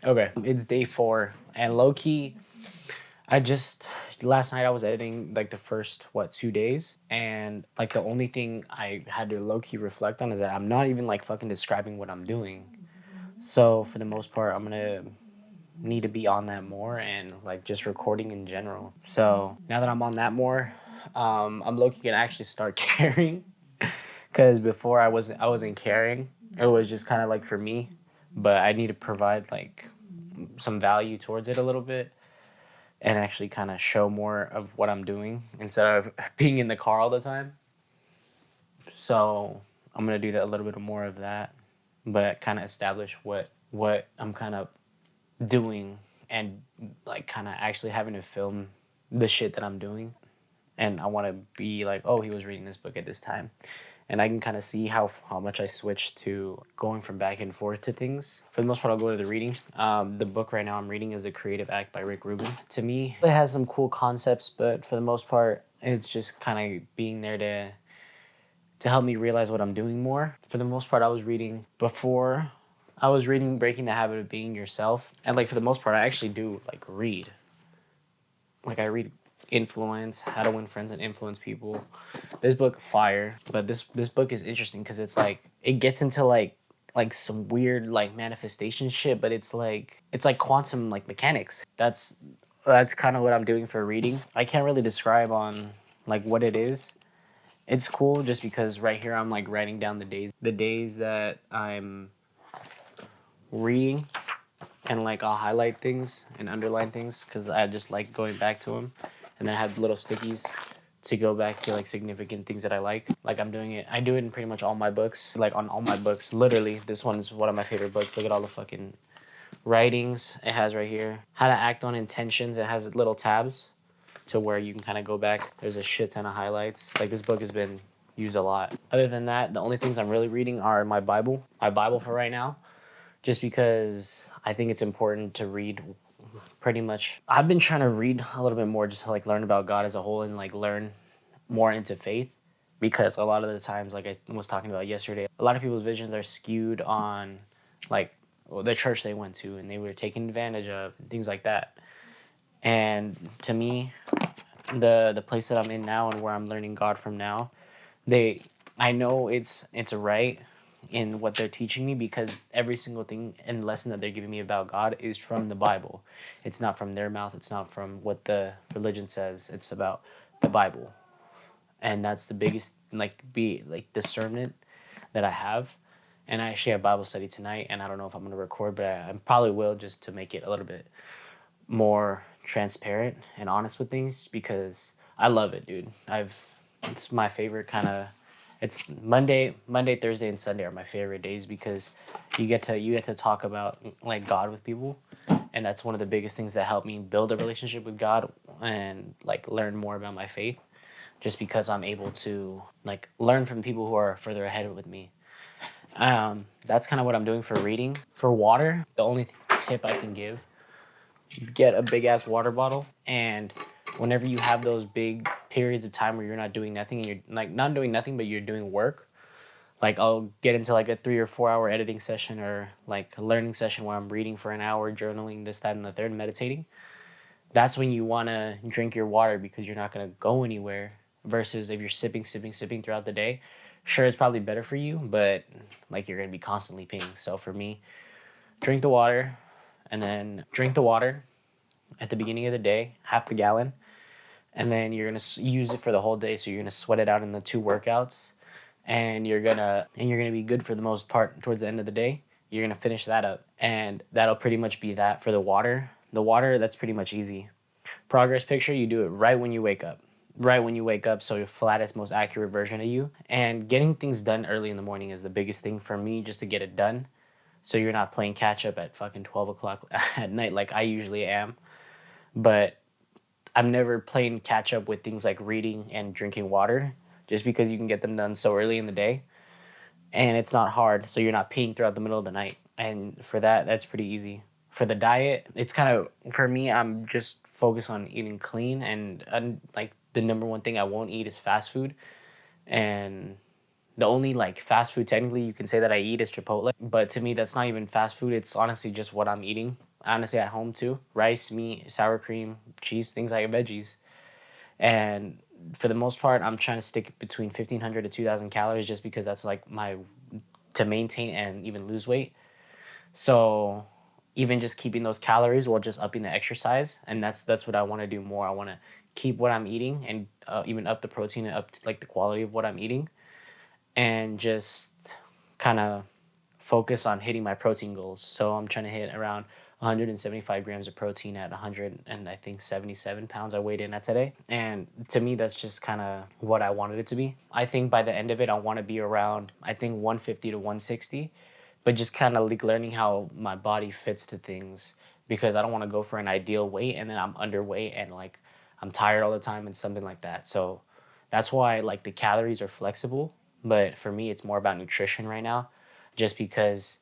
Okay. It's day 4. And low key, last night I was editing like the first, 2 days. And like the only thing I had to low key reflect on is that I'm not even like fucking describing what I'm doing. So for the most part, I'm gonna need to be on that more and like just recording in general. So now that I'm on that more, I'm low key gonna actually start caring. Because before I wasn't caring. It was just kind of like for me, but I need to provide like some value towards it a little bit and actually kind of show more of what I'm doing instead of being in the car all the time. So I'm gonna do that a little bit more of that, but kind of establish what I'm kind of doing and like kind of actually having to film the shit that I'm doing. And I want to be like, oh, he was reading this book at this time. And I can kind of see how much I switched to going from back and forth to things. For the most part, I'll go to the reading. The book right now I'm reading is A Creative Act by Rick Rubin. To me, it has some cool concepts, but for the most part, it's just kind of being there to help me realize what I'm doing more. For the most part, I was reading Breaking the Habit of Being Yourself. And like for the most part, I actually do like read. Like I read Influence, How to Win Friends and Influence People. This book fire, but this book is interesting because it's like it gets into like some weird like manifestation shit, but it's like quantum like mechanics. That's kind of what I'm doing for reading. I can't really describe on like what it is. It's cool just because right here I'm like writing down the days that I'm reading, and like I'll highlight things and underline things because I just like going back to them, and then I have little stickies to go back to like significant things that I like. Like I do it in pretty much all my books. Like on all my books, literally, this one is one of my favorite books. Look at all the fucking writings it has right here. How to act on intentions. It has little tabs to where you can kind of go back. There's a shit ton of highlights. Like this book has been used a lot. Other than that, the only things I'm really reading are my Bible. My Bible for right now, just because I think it's important to read pretty much. I've been trying to read a little bit more just to like learn about God as a whole and like learn more into faith, because a lot of the times, like I was talking about yesterday, a lot of people's visions are skewed on like the church they went to and they were taken advantage of and things like that. And to me, the place that I'm in now and where I'm learning God from now, they I know it's right in what they're teaching me, because every single thing and lesson that they're giving me about God is from the Bible. It's not from their mouth, it's not from what the religion says. It's about the Bible. And that's the biggest discernment that I have. And I actually have Bible study tonight, and I don't know if I'm gonna record, but I probably will, just to make it a little bit more transparent and honest with things, because I love it, dude. It's my favorite kind of. It's Monday, Thursday, and Sunday are my favorite days, because you get to talk about like God with people, and that's one of the biggest things that helped me build a relationship with God and like learn more about my faith, just because I'm able to like learn from people who are further ahead with me. That's kind of what I'm doing for reading. For water, the only tip I can give: get a big ass water bottle, and whenever you have those big periods of time where you're not doing nothing, and you're like not doing nothing but you're doing work, like I'll get into like a 3 or 4 hour editing session, or like a learning session where I'm reading for an hour, journaling, this, that, and the third, meditating. That's when you want to drink your water, because you're not going to go anywhere, versus if you're sipping throughout the day. Sure, it's probably better for you, but like you're going to be constantly peeing. So for me, drink the water, and then drink the water at the beginning of the day, half the gallon, and then you're gonna use it for the whole day. So you're gonna sweat it out in the 2 workouts, and you're gonna be good for the most part towards the end of the day. You're gonna finish that up, and that'll pretty much be that for the water. The water, that's pretty much easy. Progress picture, you do it right when you wake up. Right when you wake up, so your flattest, most accurate version of you. And getting things done early in the morning is the biggest thing for me, just to get it done. So you're not playing catch up at fucking 12 o'clock at night like I usually am. But I'm never playing catch up with things like reading and drinking water, just because you can get them done so early in the day. And it's not hard, so you're not peeing throughout the middle of the night. And for that, that's pretty easy. For the diet, it's kind of, for me, I'm just focused on eating clean. And like the number one thing I won't eat is fast food. And the only like fast food technically you can say that I eat is Chipotle. But to me, that's not even fast food. It's honestly just what I'm eating. honestly at home too. Rice, meat, sour cream, cheese, things like veggies. And for the most part, I'm trying to stick between 1,500 to 2,000 calories just because that's like my, to maintain and even lose weight. So even just keeping those calories while just upping the exercise, and that's what I want to do more. I want to keep what I'm eating and even up the protein and up like the quality of what I'm eating, and just kind of focus on hitting my protein goals. So I'm trying to hit around 175 grams of protein at 100 and I think 77 pounds I weighed in at today. And to me, that's just kind of what I wanted it to be. I think by the end of it, I want to be around, I think 150 to 160, but just kind of like learning how my body fits to things, because I don't want to go for an ideal weight and then I'm underweight and like I'm tired all the time and something like that. So that's why like the calories are flexible, but for me it's more about nutrition right now, just because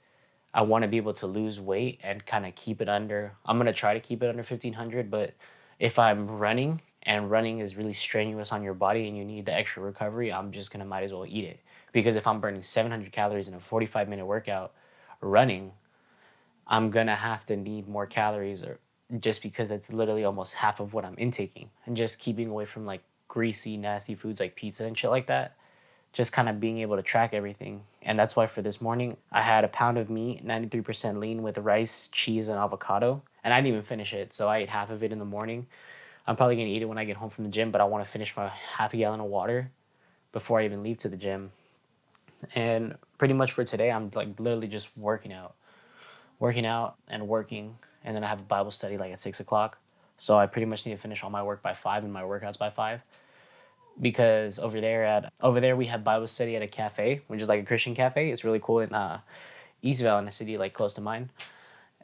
I want to be able to lose weight and kind of keep it under. I'm going to try to keep it under 1,500, but if I'm running and running is really strenuous on your body and you need the extra recovery, I'm just going to might as well eat it. Because if I'm burning 700 calories in a 45-minute workout running, I'm going to have to need more calories, or just because that's literally almost half of what I'm intaking. And just keeping away from like greasy, nasty foods like pizza and shit like that, just kind of being able to track everything. And that's why for this morning, I had a pound of meat, 93% lean, with rice, cheese, and avocado. And I didn't even finish it, so I ate half of it in the morning. I'm probably gonna eat it when I get home from the gym, but I want to finish my half a gallon of water before I even leave to the gym. And pretty much for today, I'm like literally just working out and working. And then I have a Bible study like at 6 o'clock. So I pretty much need to finish all my work by 5 and my workouts by 5, because over there we have Bible study at a cafe, which is like a Christian cafe. It's really cool in Eastvale, in a city like close to mine,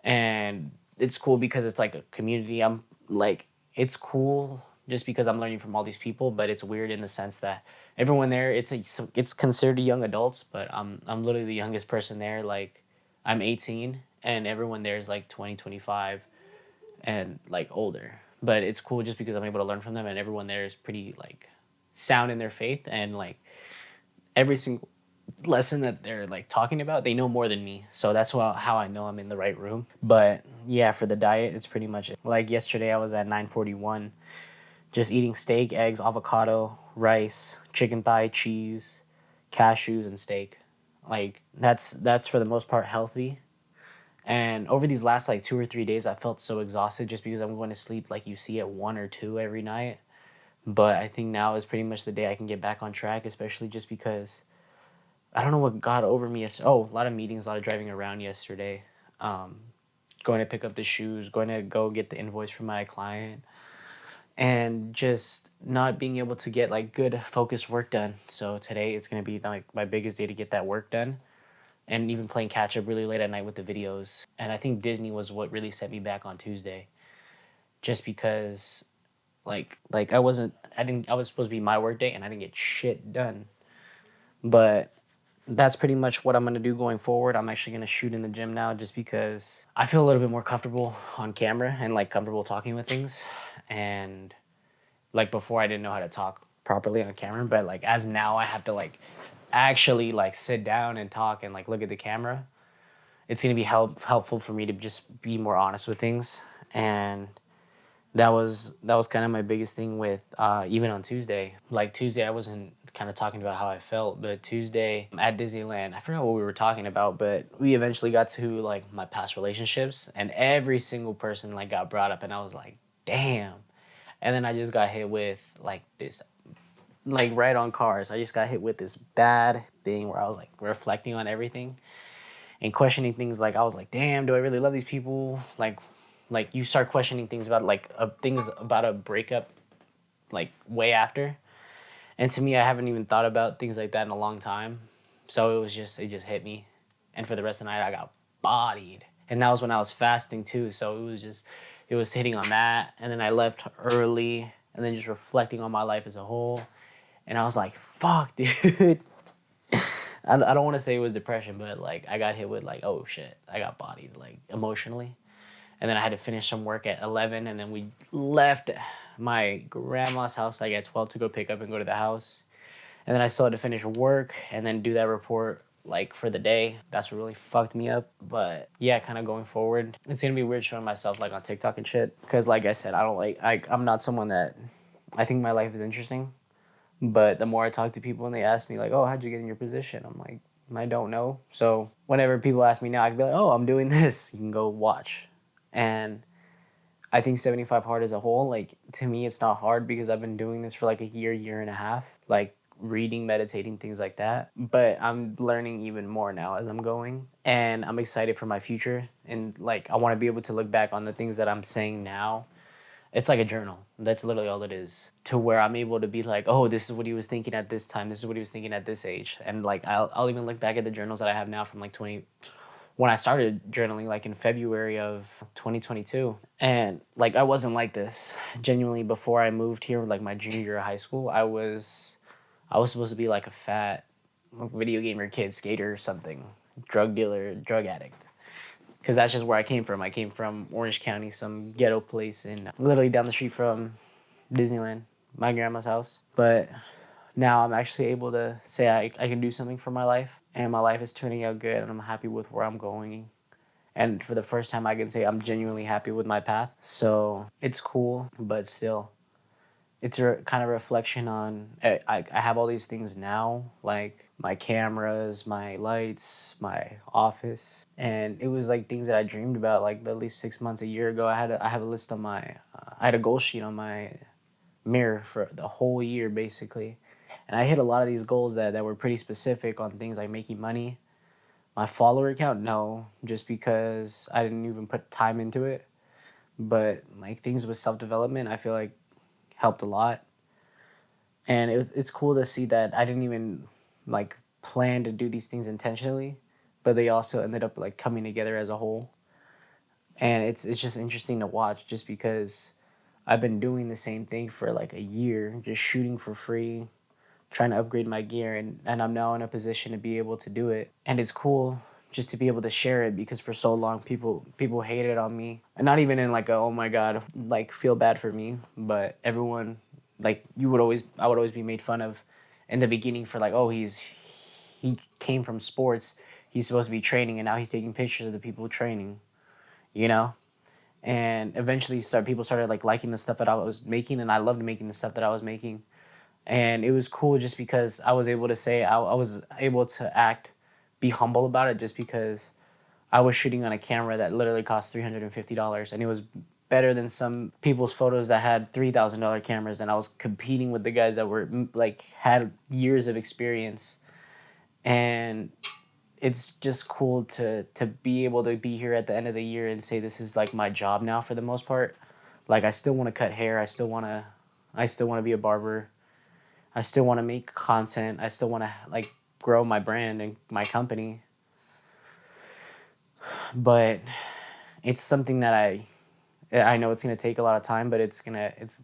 and it's cool because it's like a community. I'm like, it's cool just because I'm learning from all these people, but it's weird in the sense that everyone there, it's considered young adults, but I'm literally the youngest person there. Like I'm 18 and everyone there is like 20, 25 and like older. But it's cool just because I'm able to learn from them, and everyone there is pretty like sound in their faith, and like every single lesson that they're like talking about, they know more than me. So that's how I know I'm in the right room. But yeah, for the diet, it's pretty much it. Like yesterday, I was at 941, just eating steak, eggs, avocado, rice, chicken thigh, cheese, cashews, and steak. Like that's for the most part healthy. And over these last like 2 or 3 days, I felt so exhausted just because I'm going to sleep like you see at 1 or 2 every night. But I think now is pretty much the day I can get back on track, especially just because I don't know what got over me. Oh, a lot of meetings, a lot of driving around yesterday. Um, Going to pick up the shoes, going to go get the invoice from my client, and just not being able to get like good focused work done. So today it's going to be like my biggest day to get that work done, and even playing catch up really late at night with the videos. And I think Disney was what really set me back on Tuesday, just because like I was supposed to be my work day and I didn't get shit done. But that's pretty much what I'm gonna do going forward. I'm actually gonna shoot in the gym now just because I feel a little bit more comfortable on camera and like comfortable talking with things. And like before I didn't know how to talk properly on camera, but like as now I have to like actually like sit down and talk and like look at the camera. It's gonna be helpful for me to just be more honest with things. And that was kind of my biggest thing with even on Tuesday. Like Tuesday, I wasn't kind of talking about how I felt, but Tuesday at Disneyland, I forgot what we were talking about, but we eventually got to like my past relationships, and every single person like got brought up, and I was like, damn. And then I just got hit with like this, like right on cars. I just got hit with this bad thing where I was like reflecting on everything and questioning things. Like I was like, damn, do I really love these people? Like you start questioning things about like things about a breakup like way after. And to me, I haven't even thought about things like that in a long time. So it just hit me. And for the rest of the night, I got bodied. And that was when I was fasting too. So it was hitting on that. And then I left early, and then just reflecting on my life as a whole. And I was like, fuck, dude. I don't want to say it was depression, but like I got hit with like, oh shit, I got bodied like emotionally. And then I had to finish some work at 11, and then we left my grandma's house like at 12 to go pick up and go to the house. And then I still had to finish work and then do that report like for the day. That's what really fucked me up. But yeah, kind of going forward, it's gonna be weird showing myself like on TikTok and shit. Cause like I said, I don't like I'm not someone that I think my life is interesting. But the more I talk to people and they ask me like, oh, how'd you get in your position? I'm like, I don't know. So whenever people ask me now, I can be like, oh, I'm doing this. You can go watch. And I think 75 hard as a whole, like to me, it's not hard because I've been doing this for like a year and a half, like reading, meditating, things like that. But I'm learning even more now as I'm going. And I'm excited for my future. And like, I want to be able to look back on the things that I'm saying now. It's like a journal. That's literally all it is. To where I'm able to be like, oh, this is what he was thinking at this time. This is what he was thinking at this age. And like, I'll even look back at the journals that I have now from like when I started journaling, like in February of 2022. And like, I wasn't like this. Genuinely, before I moved here, like my junior year of high school, I was supposed to be like a fat video gamer kid, skater or something, drug dealer, drug addict. Because that's just where I came from. I came from Orange County, some ghetto place, and literally down the street from Disneyland, my grandma's house. But now I'm actually able to say I can do something for my life, and my life is turning out good, and I'm happy with where I'm going. And for the first time, I can say I'm genuinely happy with my path. So it's cool, but still, it's a kind of reflection on I have all these things now, like my cameras, my lights, my office, and it was like things that I dreamed about like at least 6 months, a year ago. I have a list on my I had a goal sheet on my mirror for the whole year basically, and I hit a lot of these goals that were pretty specific on things like making money. My follower count, no, just because I didn't even put time into it. But like things with self development, I feel like helped a lot. And it's cool to see that I didn't even like plan to do these things intentionally, but they also ended up like coming together as a whole. And it's just interesting to watch just because I've been doing the same thing for like a year, just shooting for free, trying to upgrade my gear, and I'm now in a position to be able to do it. And it's cool just to be able to share it because for so long people hated on me. And not even in like a oh my god, like feel bad for me, but everyone like I would always be made fun of in the beginning for like, oh, he came from sports. He's supposed to be training and now he's taking pictures of the people training, you know? And eventually people started like liking the stuff that I was making, and I loved making the stuff that I was making. And it was cool just because I was able to say I was able to be humble about it just because I was shooting on a camera that literally cost $350, and it was better than some people's photos that had $3,000 cameras, and I was competing with the guys that were like had years of experience. And it's just cool to be able to be here at the end of the year and say this is like my job now for the most part. Like I still want to cut hair, I still want to be a barber. I still want to make content. I still want to like grow my brand and my company. But it's something that I know it's going to take a lot of time, but it's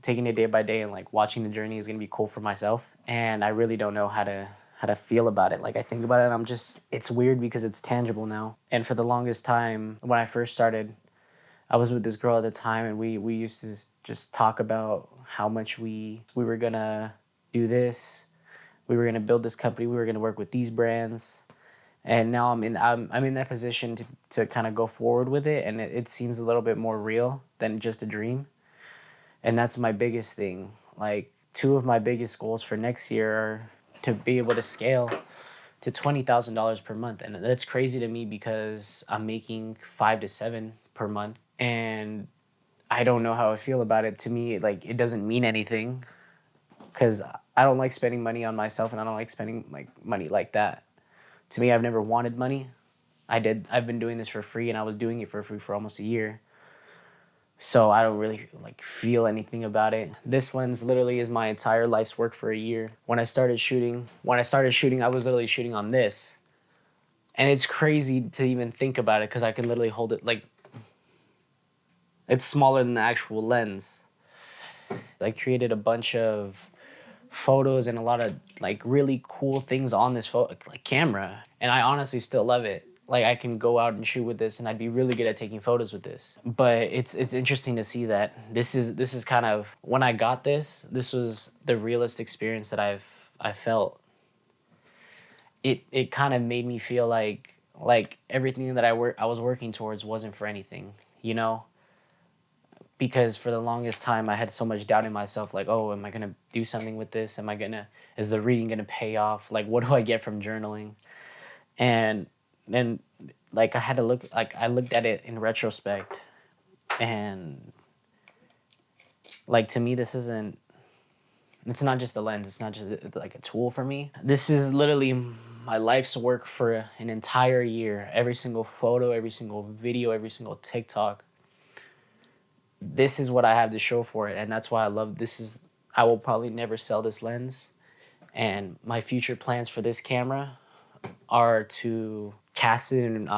taking it day by day, and like watching the journey is going to be cool for myself. And I really don't know how to feel about it. Like I think about it and it's weird because it's tangible now. And for the longest time when I first started, I was with this girl at the time, and we used to just talk about how much we were going to do this. We were going to build this company. We were going to work with these brands. And now I'm in that position to kind of go forward with it, and it seems a little bit more real than just a dream. And that's my biggest thing. Like two of my biggest goals for next year are to be able to scale to $20,000 per month. And that's crazy to me because I'm making 5 to 7 per month, and I don't know how I feel about it. To me, like it doesn't mean anything because I don't like spending money on myself, and I don't like spending like money like that. To me, I've never wanted money. I've been doing this for free, and I was doing it for free for almost a year. So I don't really like feel anything about it. This lens literally is my entire life's work for a year. When I started shooting, I was literally shooting on this. And it's crazy to even think about it because I can literally hold it like it's smaller than the actual lens. I created a bunch of photos and a lot of like really cool things on this like camera, and I honestly still love it. Like I can go out and shoot with this, and I'd be really good at taking photos with this. But it's interesting to see that this is kind of when I got this was the realest experience that I felt. it kind of made me feel like everything that I was working towards wasn't for anything, you know? Because for the longest time I had so much doubt in myself, like, oh, am I gonna do something with this? Is the reading gonna pay off? Like, what do I get from journaling? And then like I looked at it in retrospect, and like to me this isn't it's not just a lens, it's not just like a tool for me. This is literally my life's work for an entire year. Every single photo, every single video, every single TikTok. This is what I have to show for it, and that's why I will probably never sell this lens. And my future plans for this camera are to cast it in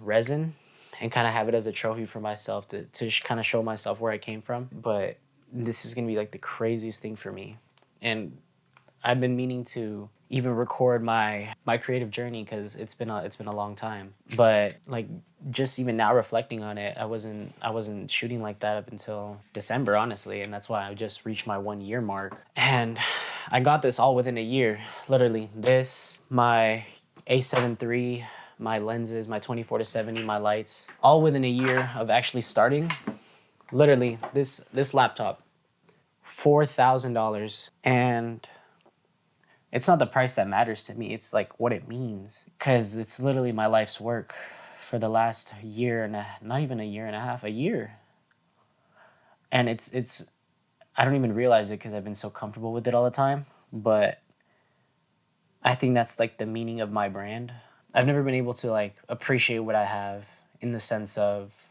resin and kind of have it as a trophy for myself to kind of show myself where I came from. But this is gonna be like the craziest thing for me, and I've been meaning to even record my creative journey because it's been a long time. But like just even now reflecting on it, I wasn't shooting like that up until December, honestly, and that's why I just reached my 1 year mark. And I got this all within a year, literally. This, my A7 III, my lenses, my 24-70, my lights, all within a year of actually starting. Literally, this laptop, $4,000, and it's not the price that matters to me. It's like what it means, because it's literally my life's work for the last year and not even a year and a half, a year. And it's I don't even realize it because I've been so comfortable with it all the time. But I think that's like the meaning of my brand. I've never been able to like appreciate what I have in the sense of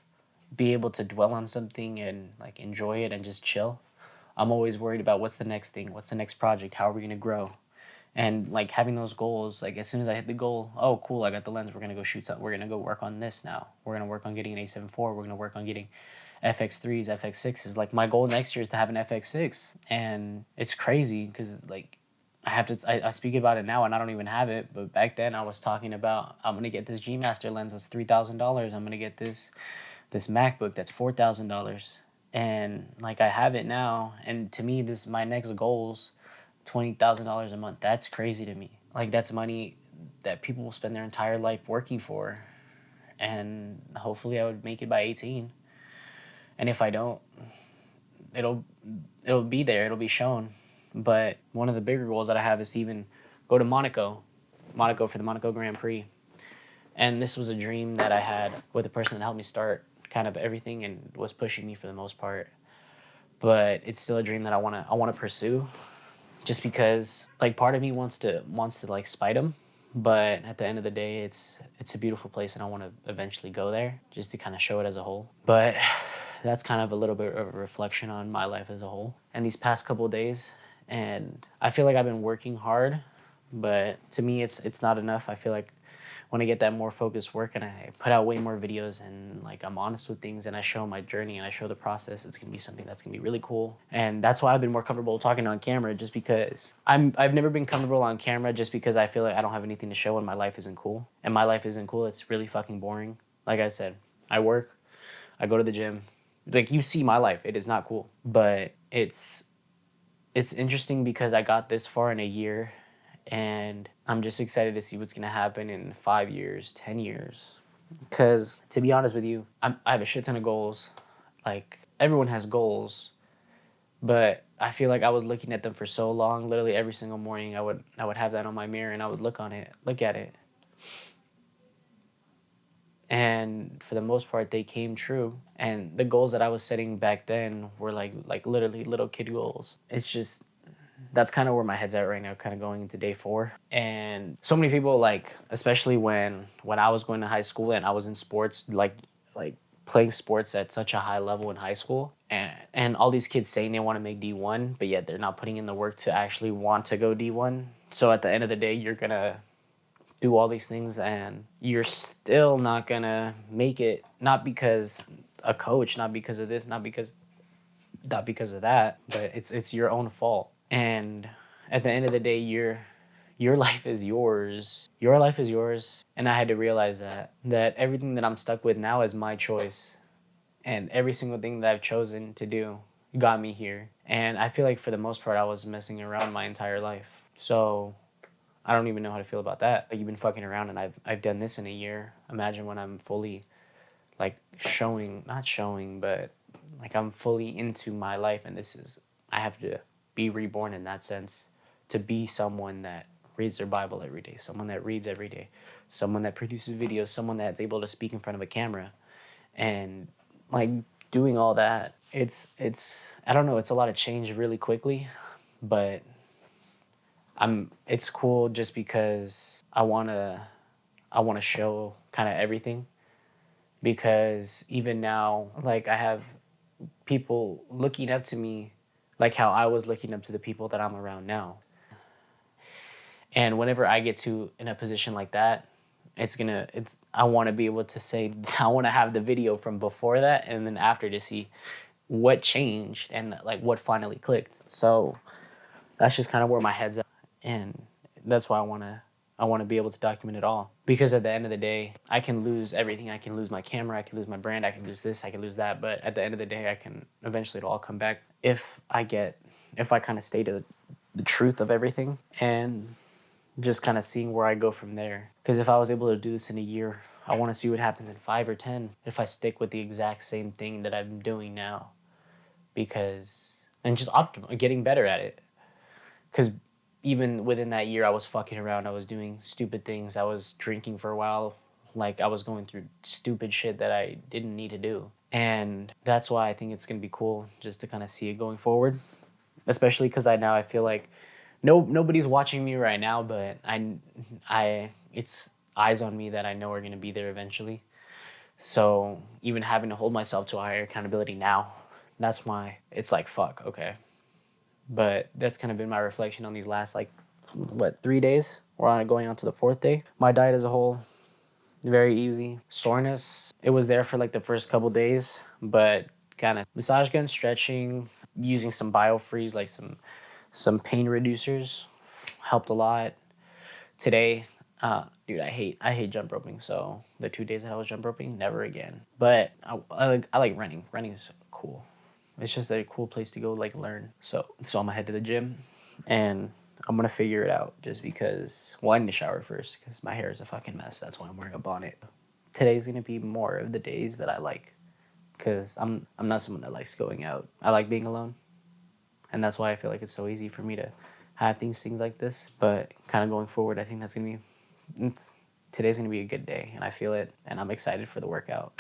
be able to dwell on something and like enjoy it and just chill. I'm always worried about what's the next thing, what's the next project, how are we gonna grow? And like having those goals, like as soon as I hit the goal, oh cool, I got the lens, we're gonna go shoot something, we're gonna go work on this now. We're gonna work on getting an A7 IV, we're gonna work on getting FX3s, FX6s. Like my goal next year is to have an FX6. And it's crazy because like I speak about it now and I don't even have it, but back then I was talking about I'm gonna get this G Master lens that's $3,000. I'm gonna get this MacBook that's $4,000. And like I have it now, and to me this my next goals $20,000 a month. That's crazy to me. Like that's money that people will spend their entire life working for, and hopefully I would make it by 18. And if I don't, it'll it'll be there. It'll be shown. But one of the bigger goals that I have is to even go to Monaco for the Monaco Grand Prix. And this was a dream that I had with the person that helped me start kind of everything and was pushing me for the most part. But it's still a dream that I wanna pursue, just because like part of me wants to like spite him, but at the end of the day it's a beautiful place and I want to eventually go there just to kind of show it as a whole. But that's kind of a little bit of a reflection on my life as a whole and these past couple of days. And I feel like I've been working hard, but to me it's not enough. I feel like when I get that more focused work and I put out way more videos and like I'm honest with things and I show my journey and I show the process, it's gonna be something that's gonna be really cool. And that's why I've been more comfortable talking on camera, just because I've never been comfortable on camera just because I feel like I don't have anything to show and my life isn't cool. And my life isn't cool. It's really fucking boring. Like I said, I work, I go to the gym. Like you see my life, it is not cool. But it's interesting because I got this far in a year, and I'm just excited to see what's gonna happen in 5 years, 10 years. Because to be honest with you, I have a shit ton of goals. Like everyone has goals, but I feel like I was looking at them for so long. Literally every single morning, I would have that on my mirror and I would look at it. And for the most part, they came true. And the goals that I was setting back then were like literally little kid goals. It's just that's kind of where my head's at right now, kind of going into day 4. And so many people, like especially when I was going to high school and I was in sports, like playing sports at such a high level in high school, and all these kids saying they want to make D1, but yet they're not putting in the work to actually want to go D1. So at the end of the day, you're gonna do all these things and you're still not gonna make it, not because a coach, not because of this, not because of that, but it's your own fault. And at the end of the day, your life is yours. Your life is yours. And I had to realize that everything that I'm stuck with now is my choice. And every single thing that I've chosen to do got me here. And I feel like for the most part I was messing around my entire life. So I don't even know how to feel about that. Like, you've been fucking around and I've done this in a year. Imagine when I'm fully like not showing, but like I'm fully into my life, and I have to be reborn in that sense to be someone that reads their Bible every day, someone that reads every day, someone that produces videos, someone that's able to speak in front of a camera, and like doing all that. It's I don't know, it's a lot of change really quickly, but it's cool just because I wanna show kind of everything, because even now, like, I have people looking up to me like how I was looking up to the people that I'm around now. And whenever I get to in a position like that, I want to be able to say, I want to have the video from before that and then after to see what changed and like what finally clicked. So that's just kind of where my head's at. And that's why I want to be able to document it all, because at the end of the day, I can lose everything. I can lose my camera, I can lose my brand, I can lose this, I can lose that, but at the end of the day, I can eventually it'll all come back if I kind of stay to the truth of everything and just kind of seeing where I go from there. Because if I was able to do this in a year, I want to see what happens in 5 or 10 if I stick with the exact same thing that I'm doing now, and just getting better at it. Because even within that year, I was fucking around. I was doing stupid things. I was drinking for a while. Like, I was going through stupid shit that I didn't need to do. And that's why I think it's going to be cool just to kind of see it going forward. Especially because I feel like nobody's watching me right now, but it's eyes on me that I know are going to be there eventually. So even having to hold myself to a higher accountability now, that's why it's like, fuck, okay. But that's kind of been my reflection on these last, 3 days? We're going on to the 4th day. My diet as a whole, very easy. Soreness, it was there for like the first couple days, but kind of massage gun, stretching, using some biofreeze, like some pain reducers, helped a lot. Today, dude, I hate jump roping. So the 2 days that I was jump roping, never again. But I like running. Running is cool. It's just a cool place to go, like, learn. So I'm gonna head to the gym, and I'm gonna figure it out. Just because, well, I need to shower first because my hair is a fucking mess. That's why I'm wearing a bonnet. Today's gonna be more of the days that I like, because I'm not someone that likes going out. I like being alone, and that's why I feel like it's so easy for me to have things like this. But kind of going forward, I think today's gonna be a good day, and I feel it, and I'm excited for the workout.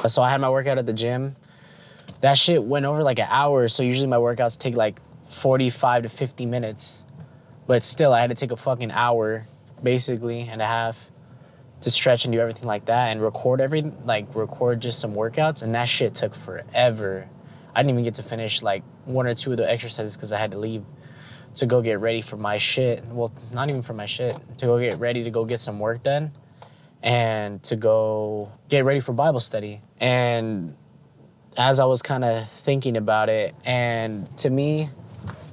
So I had my workout at the gym. That shit went over like an hour, so usually my workouts take like 45 to 50 minutes. But still, I had to take a fucking hour, basically, and a half to stretch and do everything like that and record just some workouts, and that shit took forever. I didn't even get to finish like 1 or 2 of the exercises because I had to leave to go get ready for my shit. Well, not even for my shit, to go get ready to go get some work done and to go get ready for Bible study. And as I was kind of thinking about it, and to me,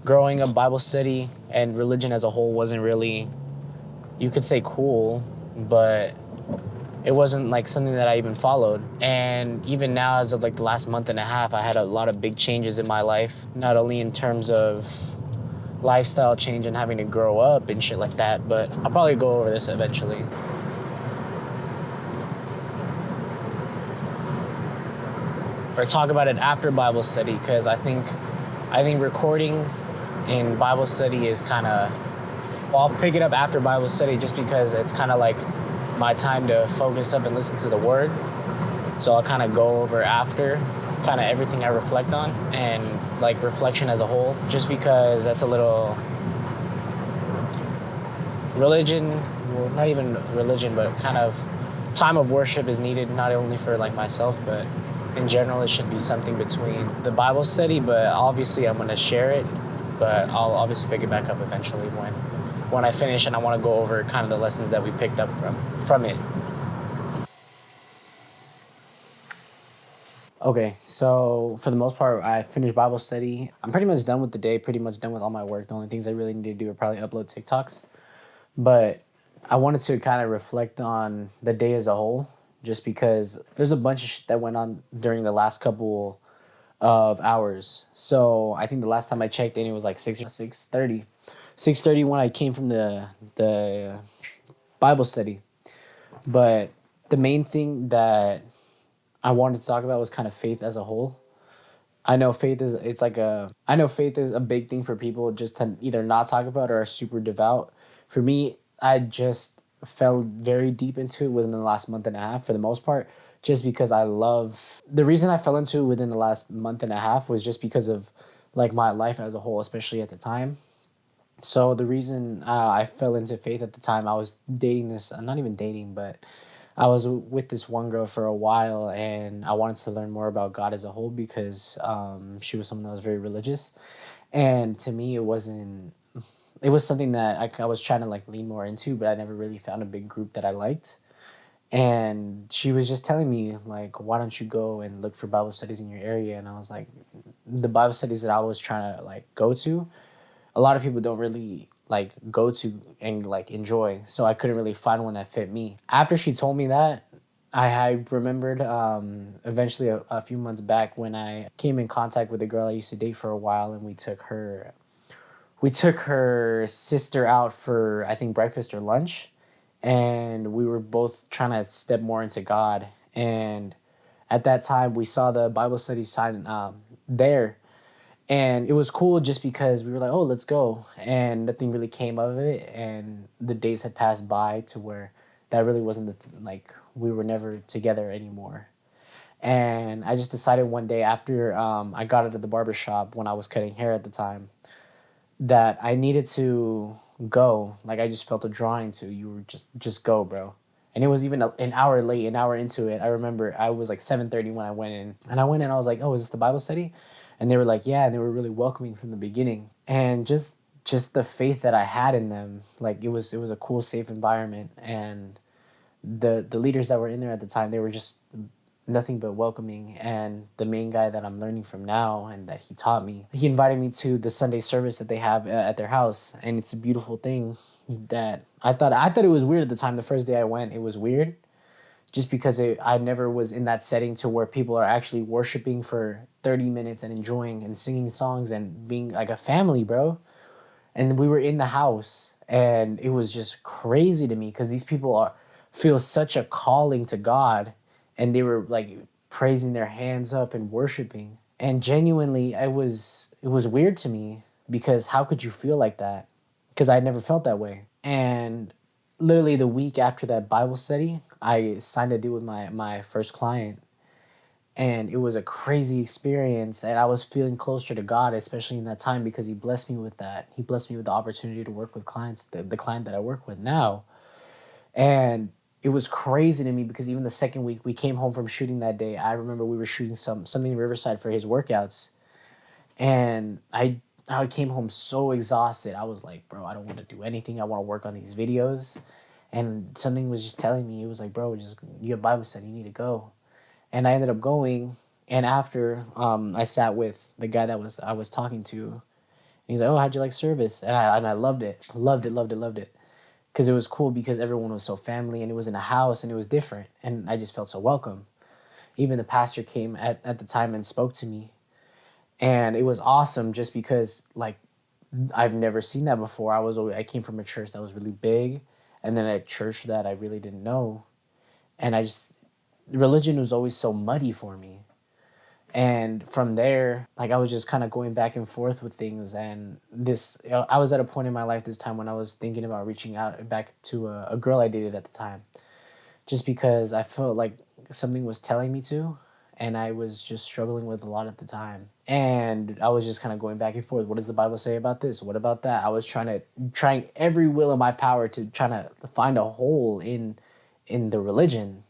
growing up, Bible study and religion as a whole wasn't really, you could say, cool, but it wasn't like something that I even followed. And even now, as of like the last month and a half, I had a lot of big changes in my life, not only in terms of lifestyle change and having to grow up and shit like that, but I'll probably go over this eventually. Or talk about it after Bible study, because I think recording in Bible study is kind of, well, I'll pick it up after Bible study just because it's kind of like my time to focus up and listen to the word. So I'll kind of go over after kind of everything I reflect on and like reflection as a whole, just because that's a little religion, well, not even religion, but kind of time of worship is needed not only for like myself, but in general, it should be something between the Bible study. But obviously, I'm gonna share it. But I'll obviously pick it back up eventually when I finish, and I want to go over kind of the lessons that we picked up from it. Okay, so for the most part, I finished Bible study. I'm pretty much done with the day, pretty much done with all my work. The only things I really need to do are probably upload TikToks. But I wanted to kind of reflect on the day as a whole, just because there's a bunch of shit that went on during the last couple of hours. So I think the last time I checked in, it was like 6:30. 6:30 when I came from the Bible study. But the main thing that I wanted to talk about was kind of faith as a whole. I know faith is a big thing for people just to either not talk about or are super devout. For me, I just fell very deep into it within the last month and a half for the most part, just because the reason I fell into it within the last month and a half was just because of like my life as a whole, especially at the time. So the reason I fell into faith at the time, I was dating this, not even dating, but I was with this one girl for a while, and I wanted to learn more about God as a whole because she was someone that was very religious. And to me, it was something that I was trying to like lean more into, but I never really found a big group that I liked. And she was just telling me like, why don't you go and look for Bible studies in your area? And I was like, the Bible studies that I was trying to like go to, a lot of people don't really like go to and like enjoy. So I couldn't really find one that fit me. After she told me that, I remembered eventually a few months back when I came in contact with a girl I used to date for a while, and we took her sister out for I think breakfast or lunch, and we were both trying to step more into God. And at that time, we saw the Bible study sign there, and it was cool just because we were like, oh, let's go. And nothing really came of it. And the days had passed by to where that really wasn't like we were never together anymore. And I just decided one day after I got out of the barber shop when I was cutting hair at the time that I needed to go. Like I just felt a drawing to you were just go, bro. And it was even an hour late, an hour into it. I remember I was like 7:30 when I went in. And I went in, I was like, oh, is this the Bible study? And they were like, yeah, and they were really welcoming from the beginning. And just the faith that I had in them, like it was a cool, safe environment. And the leaders that were in there at the time, they were just nothing but welcoming. And the main guy that I'm learning from now and that he taught me, he invited me to the Sunday service that they have at their house, and it's a beautiful thing. That I thought it was weird at the time. The first day I went, it was weird just because I never was in that setting to where people are actually worshiping for 30 minutes and enjoying and singing songs and being like a family, bro. And we were in the house, and it was just crazy to me because these people feel such a calling to God, and they were like praising their hands up and worshiping. And genuinely, it was weird to me because how could you feel like that? Because I never felt that way. And literally the week after that Bible study, I signed a deal with my first client, and it was a crazy experience, and I was feeling closer to God, especially in that time, because he blessed me with that. He blessed me with the opportunity to work with clients, the client that I work with now. And it was crazy to me because even the second week we came home from shooting that day, I remember we were shooting something in Riverside for his workouts, and I came home so exhausted. I was like, bro, I don't want to do anything. I want to work on these videos. And something was just telling me, it was like, bro, you have Bible study, you need to go. And I ended up going. And after I sat with the guy that I was talking to, and he's like, oh, how'd you like service? And I loved it. Loved it, loved it, loved it. Because it was cool because everyone was so family, and it was in a house, and it was different. And I just felt so welcome. Even the pastor came at the time and spoke to me. And it was awesome just because like I've never seen that before. I came from a church that was really big, and then a church that I really didn't know. And religion was always so muddy for me. And from there, like I was just kind of going back and forth with things. And I was at a point in my life this time when I was thinking about reaching out back to a girl I dated at the time, just because I felt like something was telling me to, and I was just struggling with a lot at the time. And I was just kind of going back and forth. What does the Bible say about this? What about that? I was trying every will in my power to trying to find a hole in the religion.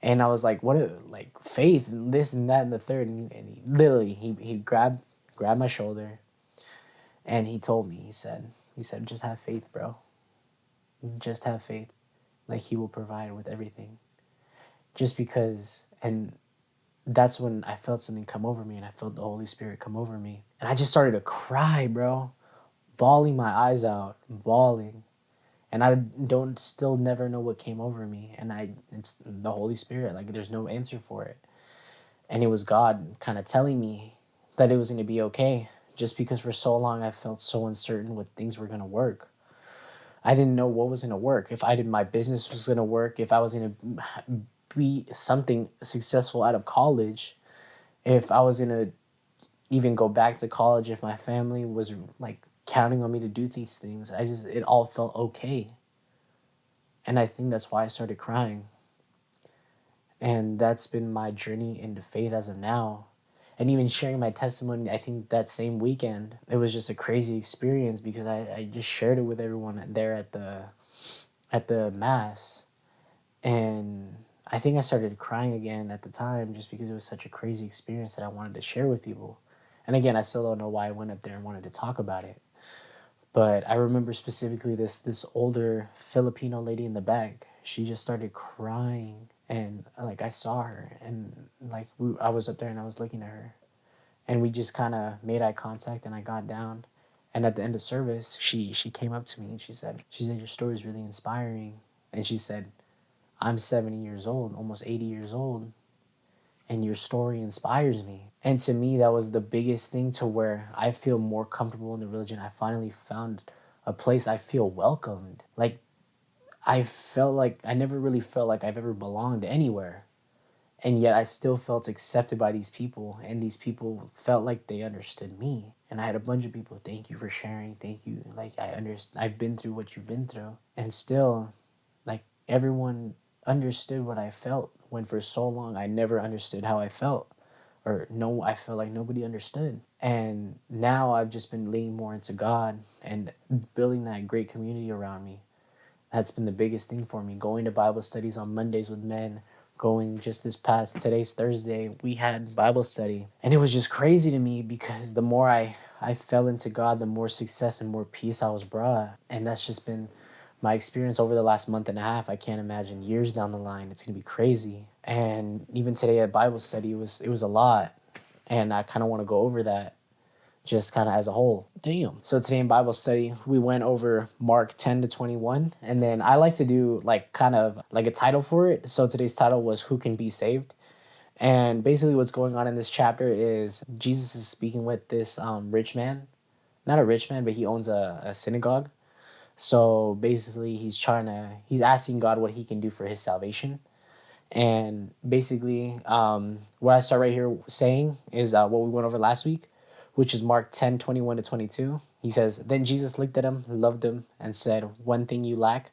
And I was like, like faith and this and that and the third. And he literally, he grabbed my shoulder and he told me, he said, just have faith, bro. Just have faith. Like he will provide with everything. Just because, and that's when I felt something come over me and I felt the Holy Spirit come over me. And I just started to cry, bro. Bawling my eyes out, bawling. And I don't still never know what came over me. And it's the Holy Spirit. Like there's no answer for it. And it was God kind of telling me that it was going to be okay. Just because for so long I felt so uncertain what things were going to work. I didn't know what was going to work. If my business was going to work, if I was going to be something successful out of college, if I was going to even go back to college, if my family was like counting on me to do these things. It all felt okay. And I think that's why I started crying. And that's been my journey into faith as of now. And even sharing my testimony, I think that same weekend, it was just a crazy experience because I just shared it with everyone there at the mass. And I think I started crying again at the time just because it was such a crazy experience that I wanted to share with people. And again, I still don't know why I went up there and wanted to talk about it. But I remember specifically this older Filipino lady in the back. She just started crying, and like I saw her, and like I was up there and I was looking at her, and we just kind of made eye contact, and I got down, and at the end of service, she came up to me and she said your story is really inspiring, and she said, I'm 70 years old, almost 80 years old, and your story inspires me. And to me, that was the biggest thing to where I feel more comfortable in the religion. I finally found a place I feel welcomed. Like, I felt like I never really felt like I've ever belonged anywhere. And yet I still felt accepted by these people. And these people felt like they understood me. And I had a bunch of people, thank you for sharing. Thank you. Like, I've been through what you've been through. And still, like, everyone understood what I felt when for so long I never understood how I felt. Or no, I felt like nobody understood. And now I've just been leaning more into God and building that great community around me. That's been the biggest thing for me. Going to Bible studies on Mondays with men, going just today's Thursday, we had Bible study. And it was just crazy to me because the more I fell into God, the more success and more peace I was brought. And that's just been my experience over the last month and a half. I can't imagine years down the line. It's going to be crazy. And even today at Bible study, it was a lot. And I kind of want to go over that just kind of as a whole. Damn. So today in Bible study, we went over Mark 10 to 21. And then I like to do like kind of like a title for it. So today's title was Who Can Be Saved? And basically what's going on in this chapter is Jesus is speaking with this rich man. Not a rich man, but he owns a synagogue. So basically he's asking God what he can do for his salvation. And basically what I start right here saying is what we went over last week, which is Mark 10:21 to 22. He says, then Jesus looked at him, loved him, and said, one thing you lack,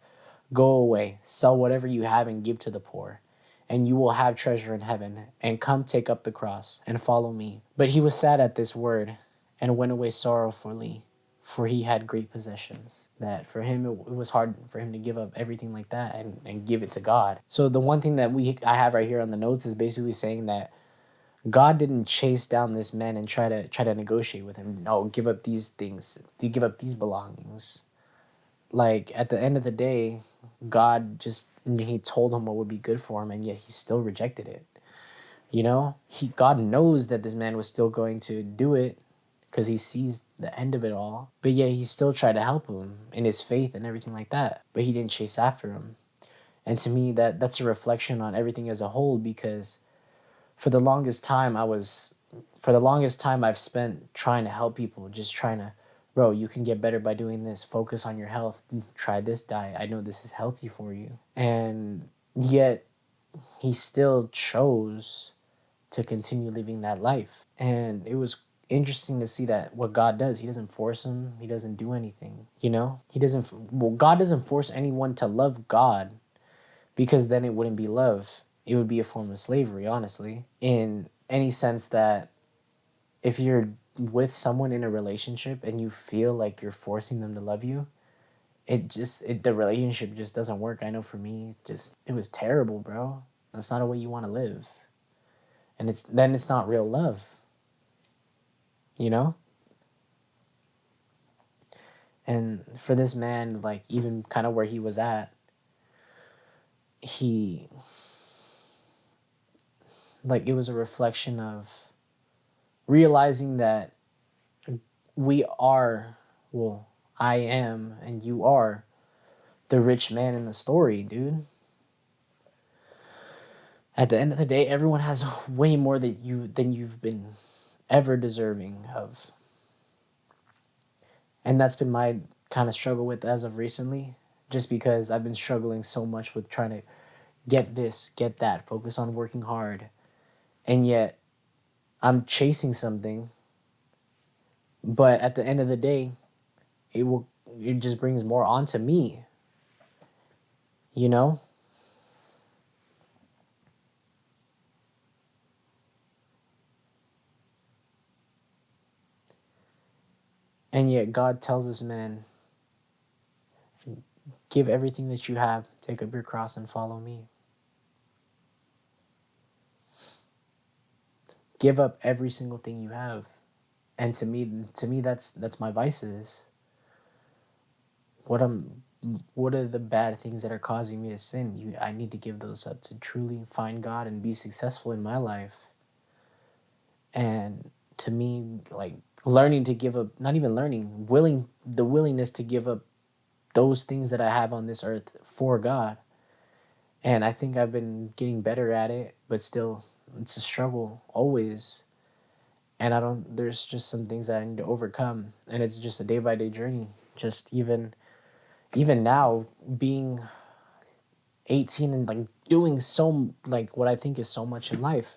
go away, sell whatever you have and give to the poor, and you will have treasure in heaven, and come take up the cross and follow me. But he was sad at this word and went away sorrowfully, for he had great possessions. That for him, it was hard for him to give up everything like that and give it to God. So the one thing that I have right here on the notes is basically saying that God didn't chase down this man and try to negotiate with him. No, give up these things. Give up these belongings. Like at the end of the day, he told him what would be good for him, and yet he still rejected it. You know, God knows that this man was still going to do it because he sees the end of it all. But yet he still tried to help him in his faith and everything like that. But he didn't chase after him. And to me, that's a reflection on everything as a whole, because for the longest time I've spent trying to help people, just trying to, bro, you can get better by doing this. Focus on your health. Try this diet. I know this is healthy for you. And yet he still chose to continue living that life. And it was interesting to see that what God does, he doesn't force him. He doesn't do anything, you know? God doesn't force anyone to love God, because then it wouldn't be love. It would be a form of slavery, honestly, in any sense that if you're with someone in a relationship and you feel like you're forcing them to love you, the relationship just doesn't work. I know for me, it was terrible, bro. That's not a way you want to live. And it's not real love, you know? And for this man, like, even kind of where he was at, he, like, it was a reflection of realizing that we are, well, I am and you are the rich man in the story, dude. At the end of the day, everyone has way more than you've been ever deserving of. And that's been my kind of struggle with as of recently, just because I've been struggling so much with trying to get this, get that, focus on working hard. And yet I'm chasing something, but at the end of the day, it just brings more onto me, you know? And yet God tells this man, give everything that you have, take up your cross and follow me. Give up every single thing you have. And to me that's my vices. What I'm what are the bad things that are causing me to sin? I need to give those up to truly find God and be successful in my life. And to me, like, learning to give up, not even learning, the willingness to give up those things that I have on this earth for God. And I think I've been getting better at it, but still it's a struggle always. And there's just some things that I need to overcome, and it's just a day by day journey. Just even now, being 18 and like doing so, like, what I think is so much in life.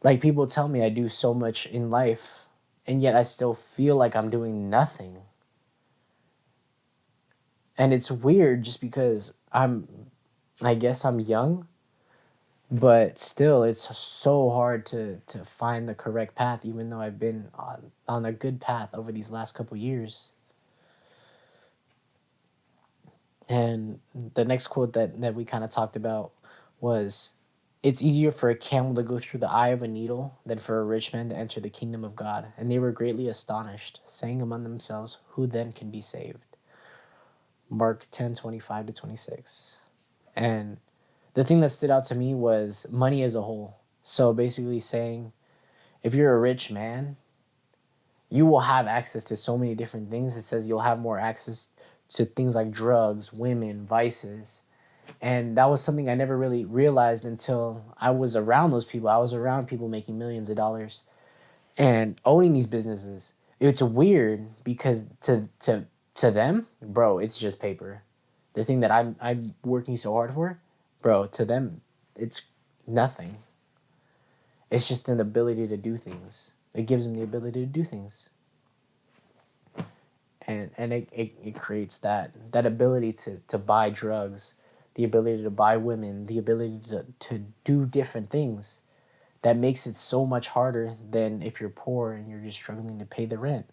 Like, people tell me I do so much in life, and yet I still feel like I'm doing nothing. And it's weird just because I guess I'm young, but still it's so hard to find the correct path, even though I've been on a good path over these last couple years. And the next quote that we kind of talked about was, it's easier for a camel to go through the eye of a needle than for a rich man to enter the kingdom of God. And they were greatly astonished, saying among themselves, who then can be saved? Mark 10:25-26. And the thing that stood out to me was money as a whole. So basically saying, if you're a rich man, you will have access to so many different things. It says you'll have more access to things like drugs, women, vices. And that was something I never really realized until I was around those people. I was around people making millions of dollars and owning these businesses. It's weird because to them, bro, it's just paper. The thing that I'm working so hard for, bro, to them, it's nothing. It's just an ability to do things. It gives them the ability to do things. And it creates that ability to buy drugs, the ability to buy women, the ability to do different things that makes it so much harder than if you're poor and you're just struggling to pay the rent.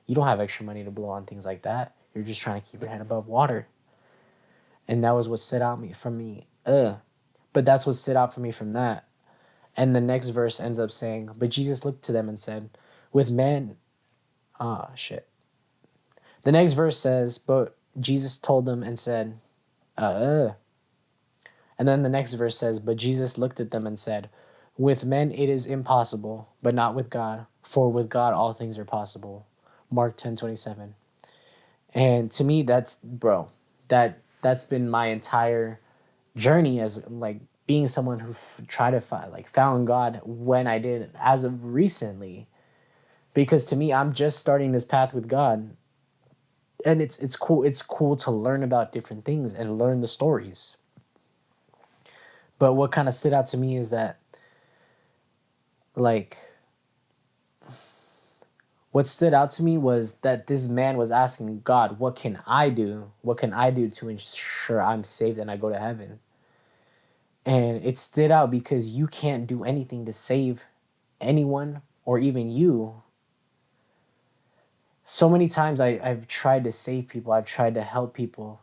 You don't have extra money to blow on things like that. You're just trying to keep your head above water. And that was what stood out from me. But that's what stood out for me from that. And the next verse ends up saying, but Jesus looked to them and said, with men, shit. The next verse says, but Jesus told them and said, And then the next verse says, but Jesus looked at them and said, with men it is impossible, but not with God, for with God all things are possible. Mark 10:27. And to me, that's been my entire journey as, like, being someone who tried to found God when I did as of recently. Because to me, I'm just starting this path with God. And it's cool. It's cool to learn about different things and learn the stories. But what kind of stood out to me is that, like, what stood out to me was that this man was asking God, what can I do? What can I do to ensure I'm saved and I go to heaven? And it stood out because you can't do anything to save anyone or even you. So many times I've tried to save people. I've tried to help people.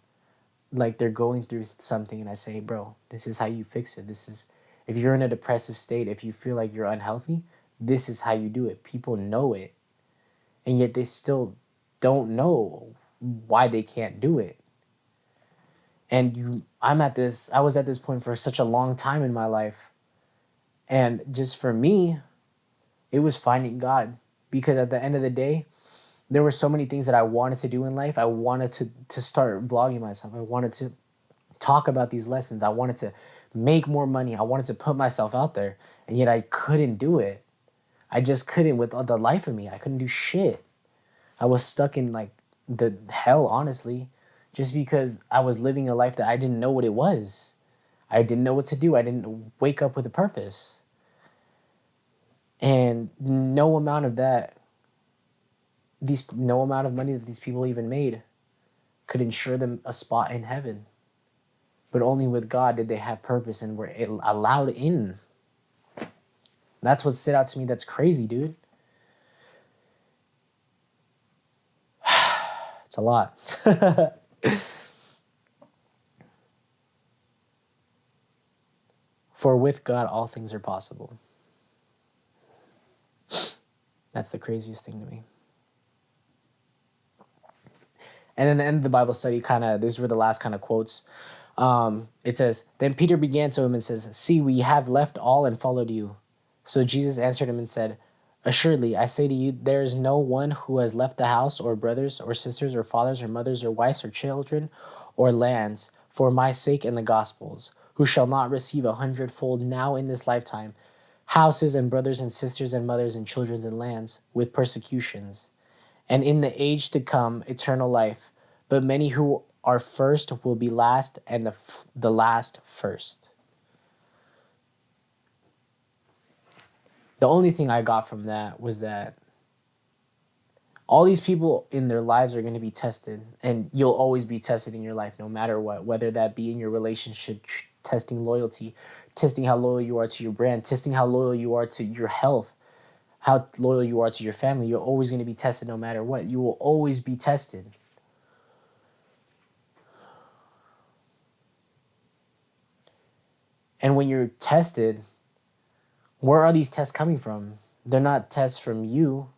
like they're going through something, and I say, hey, bro, this is how you fix it. This is, if you're in a depressive state, if you feel like you're unhealthy, this is how you do it. People know it, and yet they still don't know why they can't do it. And I was at this point for such a long time in my life. And just for me, it was finding God, because at the end of the day, there were so many things that I wanted to do in life. I wanted to start vlogging myself. I wanted to talk about these lessons. I wanted to make more money. I wanted to put myself out there. And yet I couldn't do it. I just couldn't with the life of me. I couldn't do shit. I was stuck in like the hell, honestly, just because I was living a life that I didn't know what it was. I didn't know what to do. I didn't wake up with a purpose. And no amount of money that these people even made could ensure them a spot in heaven. But only with God did they have purpose and were allowed in. That's what stood out to me. That's crazy, dude. It's a lot. For with God, all things are possible. That's the craziest thing to me. And then the end of the Bible study, these were the last kind of quotes. It says, then Peter began to him and says, see, we have left all and followed you. So Jesus answered him and said, assuredly, I say to you, there is no one who has left the house or brothers or sisters or fathers or mothers or wives or children or lands for my sake and the gospel's, who shall not receive 100-fold now in this lifetime, houses and brothers and sisters and mothers and children and lands with persecutions, and in the age to come eternal life. But many who are first will be last, and the last first. The only thing I got from that was that all these people in their lives are going to be tested, and you'll always be tested in your life no matter what, whether that be in your relationship, testing loyalty, testing how loyal you are to your brand, testing how loyal you are to your health, how loyal you are to your family. You're always going to be tested no matter what. You will always be tested. And when you're tested, where are these tests coming from? They're not tests from you.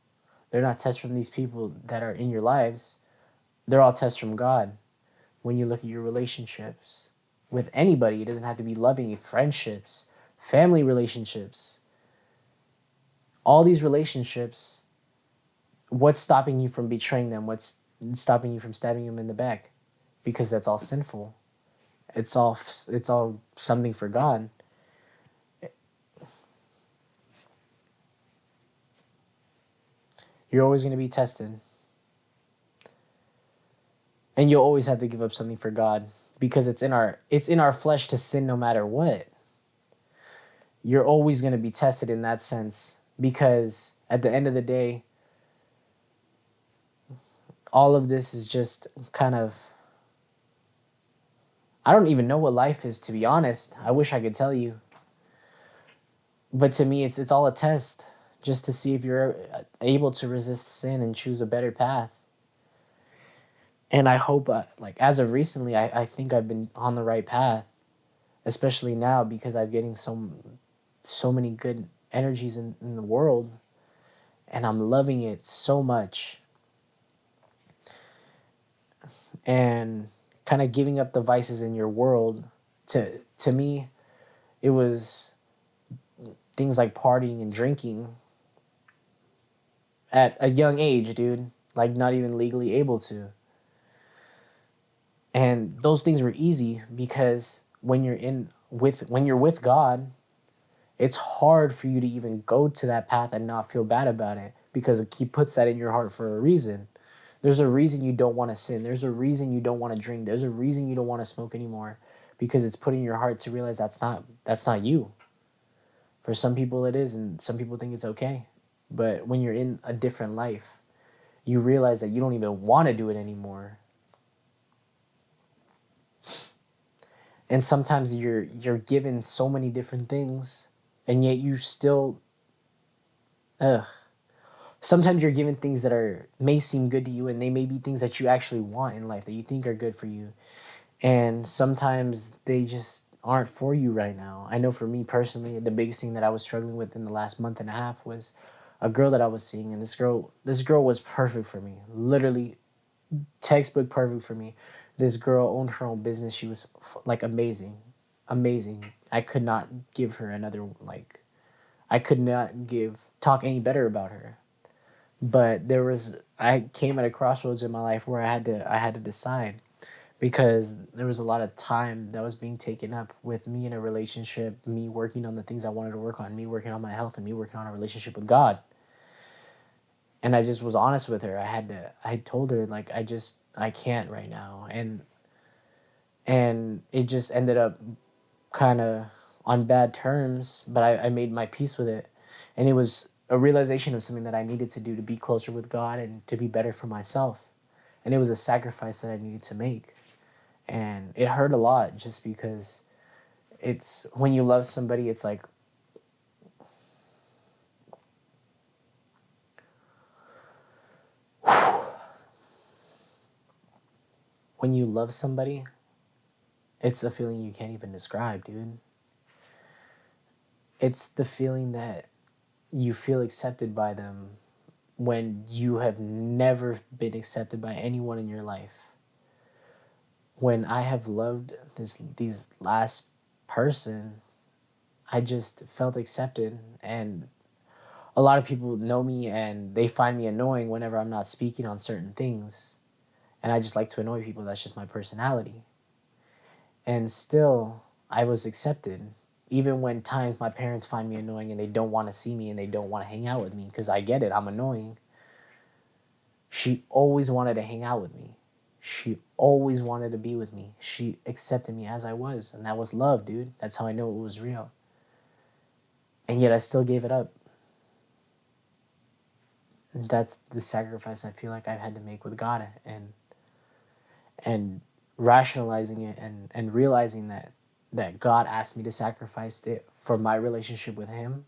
They're not tests from these people that are in your lives. They're all tests from God. When you look at your relationships with anybody, it doesn't have to be loving, friendships, family relationships. All these relationships, what's stopping you from betraying them? What's stopping you from stabbing them in the back? Because that's all sinful. It's all something for God. You're always going to be tested. And you'll always have to give up something for God, because it's in our flesh to sin no matter what. You're always going to be tested in that sense, because at the end of the day, all of this is just kind of, I don't even know what life is, to be honest. I wish I could tell you. But to me, it's all a test, just to see if you're able to resist sin and choose a better path. And I hope, like as of recently, I think I've been on the right path, especially now because I'm getting so many good energies in the world, and I'm loving it so much. And kind of giving up the vices in your world, to me, it was things like partying and drinking at a young age, dude, like not even legally able to. And those things were easy because when you're with God, it's hard for you to even go to that path and not feel bad about it, because He puts that in your heart for a reason. There's a reason you don't want to sin. There's a reason you don't want to drink. There's a reason you don't want to smoke anymore, because it's put in your heart to realize that's not you. For some people it is, and some people think it's okay. But when you're in a different life, you realize that you don't even want to do it anymore. And sometimes you're given so many different things, and yet you still, sometimes you're given things that may seem good to you, and they may be things that you actually want in life, that you think are good for you. And sometimes they just aren't for you right now. I know for me personally, the biggest thing that I was struggling with in the last month and a half was a girl that I was seeing, and this girl was perfect for me. Literally textbook perfect for me. This girl owned her own business. She was like amazing. Amazing. I could not give her another like I could not give talk any better about her. But I came at a crossroads in my life where I had to decide, because there was a lot of time that was being taken up with me in a relationship, me working on the things I wanted to work on, me working on my health, and me working on a relationship with God. And I just was honest with her. I told her, like, I can't right now. And it just ended up kind of on bad terms, but I made my peace with it. And it was a realization of something that I needed to do to be closer with God and to be better for myself. And it was a sacrifice that I needed to make. And it hurt a lot, just because it's when you love somebody, it's like, when you love somebody, it's a feeling you can't even describe, dude. It's the feeling that you feel accepted by them when you have never been accepted by anyone in your life. When I have loved these last person, I just felt accepted. And a lot of people know me and they find me annoying whenever I'm not speaking on certain things. And I just like to annoy people. That's just my personality. And still, I was accepted. Even when times my parents find me annoying and they don't want to see me and they don't want to hang out with me, because I get it, I'm annoying. She always wanted to hang out with me. She always wanted to be with me. She accepted me as I was. And that was love, dude. That's how I know it was real. And yet I still gave it up. And that's the sacrifice I feel like I've had to make with God. And rationalizing it, and realizing that God asked me to sacrifice it for my relationship with him,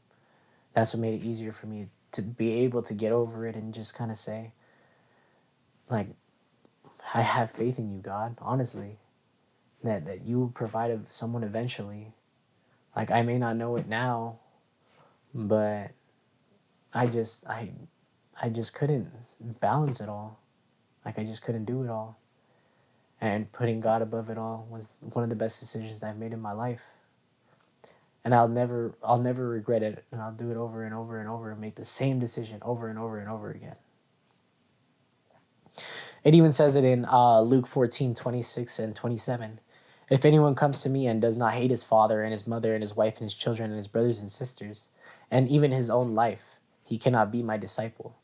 that's what made it easier for me to be able to get over it and just kind of say, like, I have faith in you, God, honestly, that you will provide someone eventually. Like, I may not know it now, but I just couldn't balance it all. Like, I just couldn't do it all. And putting God above it all was one of the best decisions I've made in my life. And I'll never regret it, and I'll do it over and over and over and make the same decision over and over and over again. It even says it in Luke 14:26 and 27. If anyone comes to me and does not hate his father and his mother and his wife and his children and his brothers and sisters, and even his own life, he cannot be my disciple.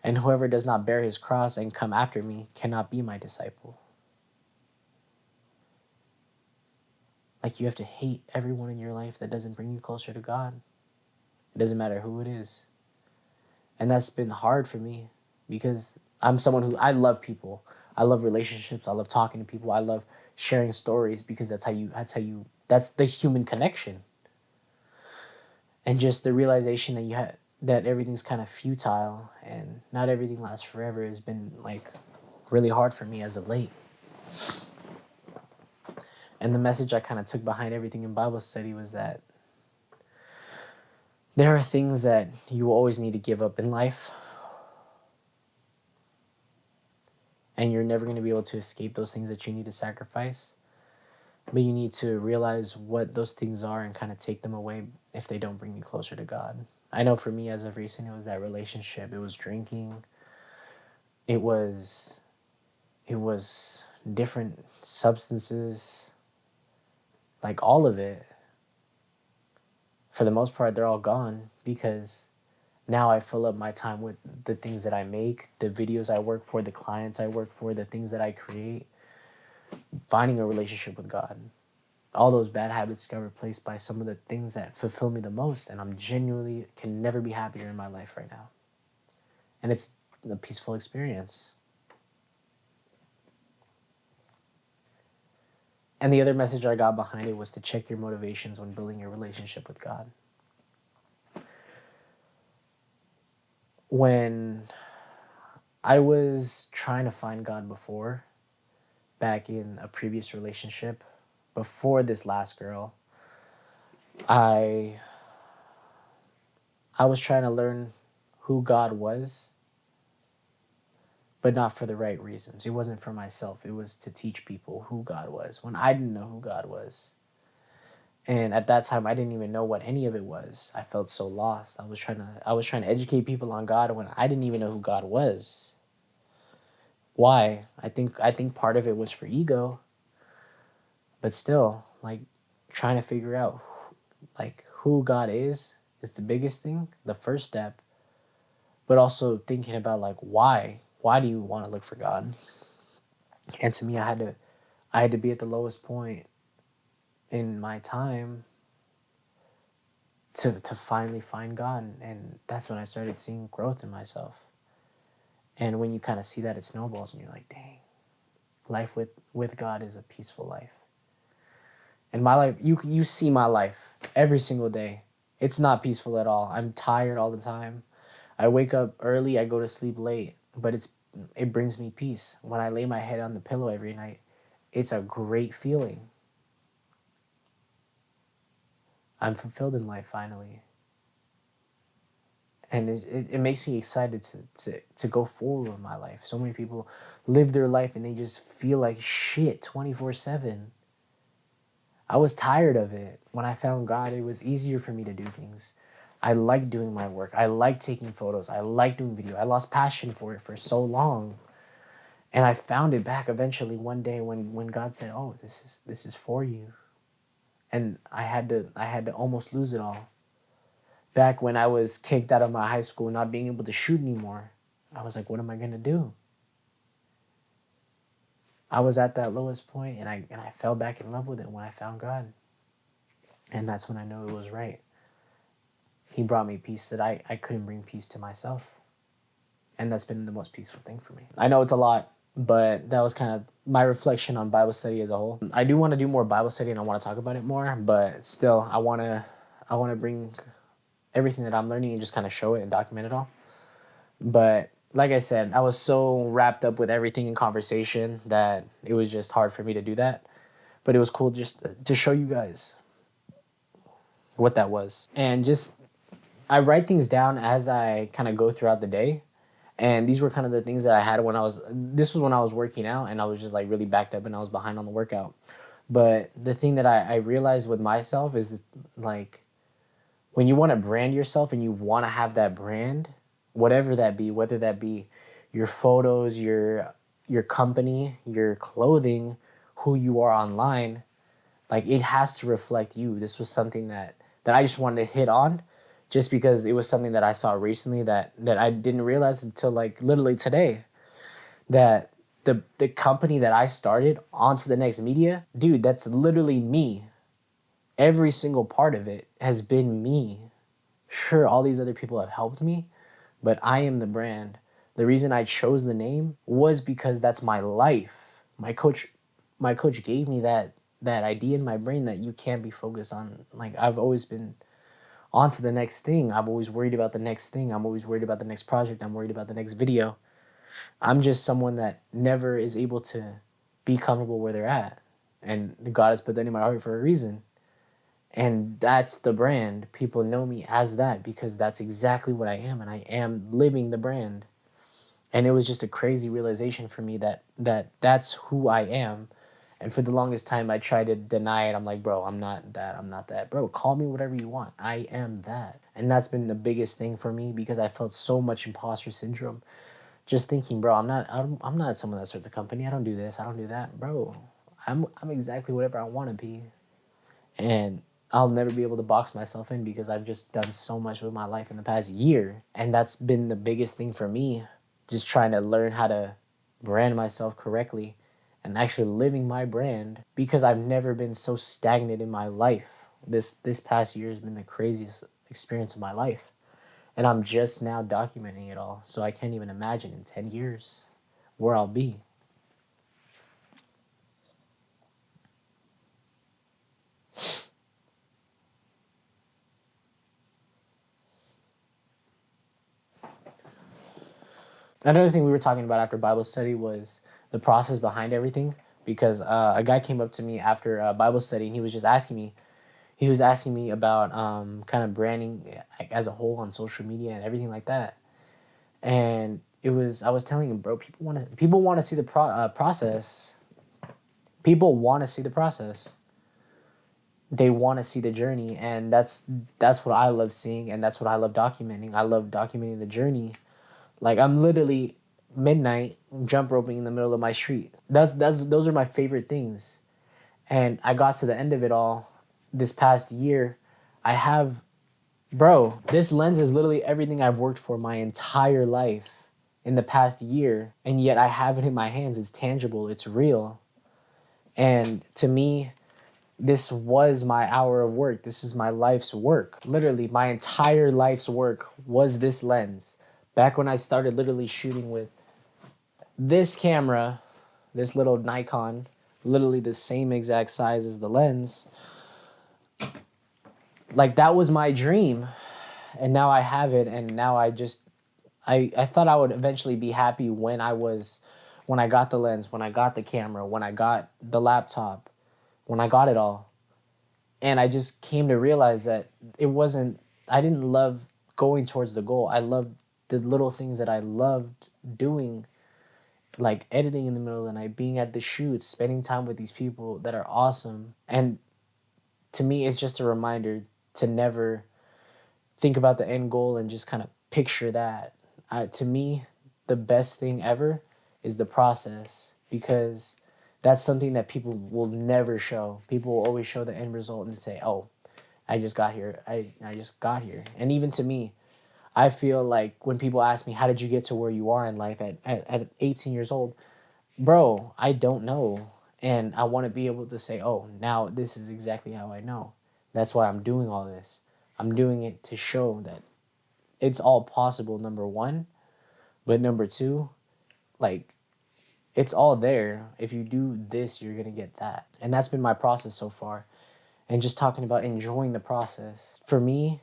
And whoever does not bear his cross and come after me cannot be my disciple. Like, you have to hate everyone in your life that doesn't bring you closer to God. It doesn't matter who it is. And that's been hard for me, because I'm someone who, I love people. I love relationships. I love talking to people. I love sharing stories, because that's the human connection. And just the realization that that everything's kind of futile and not everything lasts forever has been like really hard for me as of late. And the message I kind of took behind everything in Bible study was that there are things that you will always need to give up in life, and you're never going to be able to escape those things that you need to sacrifice. But you need to realize what those things are and kind of take them away if they don't bring you closer to God. I know for me, as of recent, it was that relationship. It was drinking. It was different substances, like all of it. For the most part, they're all gone, because now I fill up my time with the things that I make, the videos I work for, the clients I work for, the things that I create, finding a relationship with God. All those bad habits got replaced by some of the things that fulfill me the most, and I'm genuinely can never be happier in my life right now. And it's a peaceful experience. And the other message I got behind it was to check your motivations when building your relationship with God. When I was trying to find God before, back in a previous relationship before this last girl, I was trying to learn who God was, but not for the right reasons. It wasn't for myself. It was to teach people who God was when I didn't know who God was. And at that time, I didn't even know what any of it was. I felt so lost. I was trying to educate people on God when I didn't even know who God was. Why? I think part of it was for ego, but still, like, trying to figure out like who God is the biggest thing, the first step. But also thinking about like why? Why do you want to look for God? And to me, I had to be at the lowest point in my time to finally find God, and that's when I started seeing growth in myself. And when you kind of see that, it snowballs, and you're like, dang, life with God is a peaceful life. And my life, you see my life every single day. It's not peaceful at all. I'm tired all the time. I wake up early, I go to sleep late, but it brings me peace. When I lay my head on the pillow every night, it's a great feeling. I'm fulfilled in life finally. And it makes me excited to go forward with my life. So many people live their life and they just feel like shit 24/7. I was tired of it. When I found God, it was easier for me to do things. I like doing my work. I like taking photos. I like doing video. I lost passion for it for so long. And I found it back eventually one day when God said, "Oh, this is for you." And I had to almost lose it all. Back when I was kicked out of my high school, not being able to shoot anymore, I was like, what am I gonna do? I was at that lowest point, and I fell back in love with it when I found God. And that's when I knew it was right. He brought me peace that I couldn't bring peace to myself. And that's been the most peaceful thing for me. I know it's a lot, but that was kind of my reflection on Bible study as a whole. I do want to do more Bible study and I want to talk about it more, but still I want to bring everything that I'm learning and just kind of show it and document it all. But like I said, I was so wrapped up with everything in conversation that it was just hard for me to do that. But it was cool just to show you guys what that was. And just, I write things down as I kind of go throughout the day. And these were kind of the things that I had this was when I was working out and I was just like really backed up and I was behind on the workout. But the thing that I realized with myself is that, like, when you want to brand yourself and you want to have that brand, whatever that be, whether that be your photos, your company, your clothing, who you are online, like, it has to reflect you. This was something that I just wanted to hit on just because it was something that I saw recently that I didn't realize until like literally today, that the company that I started, Onto the Next Media, dude, that's literally me. Every single part of it has been me. Sure, all these other people have helped me, but I am the brand. The reason I chose the name was because that's my life. My coach gave me that idea in my brain that you can't be focused on, like, I've always been on to the next thing. I'm always worried about the next thing. I'm always worried about the next project. I'm worried about the next video. I'm just someone that never is able to be comfortable where they're at. And God has put that in my heart for a reason. And that's the brand. People know me as that because that's exactly what I am, and I am living the brand. And it was just a crazy realization for me that's who I am. And for the longest time, I tried to deny it. I'm like, bro, I'm not that. I'm not that. Bro, call me whatever you want. I am that. And that's been the biggest thing for me because I felt so much imposter syndrome. Just thinking, bro, I'm not someone that starts a company. I don't do this. I don't do that. Bro, I'm exactly whatever I want to be. And I'll never be able to box myself in because I've just done so much with my life in the past year. And that's been the biggest thing for me, just trying to learn how to brand myself correctly and actually living my brand because I've never been so stagnant in my life. This past year has been the craziest experience of my life. And I'm just now documenting it all. So I can't even imagine in 10 years where I'll be. Another thing we were talking about after Bible study was the process behind everything. because a guy came up to me after Bible study, and he was asking me about kind of branding as a whole on social media and everything like that. And I was telling him, bro, people want to see the process. People want to see the process. They want to see the journey, and that's what I love seeing, and that's what I love documenting. I love documenting the journey. Like, I'm literally midnight jump roping in the middle of my street. Those are my favorite things. And I got to the end of it all this past year. I have, bro, this lens is literally everything I've worked for my entire life in the past year, and yet I have it in my hands. It's tangible, it's real. And to me, this was my hour of work. This is my life's work. Literally, my entire life's work was this lens. Back when I started literally shooting with this camera, this little Nikon, literally the same exact size as the lens. Like, that was my dream. And now I have it, and now I thought I would eventually be happy when I got the lens, when I got the camera, when I got the laptop, when I got it all. And I just came to realize that I didn't love going towards the goal. I loved the little things that I loved doing, like editing in the middle of the night, being at the shoots, spending time with these people that are awesome. And to me, it's just a reminder to never think about the end goal and just kind of picture that. To me, the best thing ever is the process, because that's something that people will never show. People will always show the end result and say, oh, I just got here. I just got here. And even to me, I feel like when people ask me, how did you get to where you are in life at 18 years old? Bro, I don't know. And I want to be able to say, oh, now this is exactly how I know. That's why I'm doing all this. I'm doing it to show that it's all possible, number one. But number two, like, it's all there. If you do this, you're going to get that. And that's been my process so far. And just talking about enjoying the process. For me,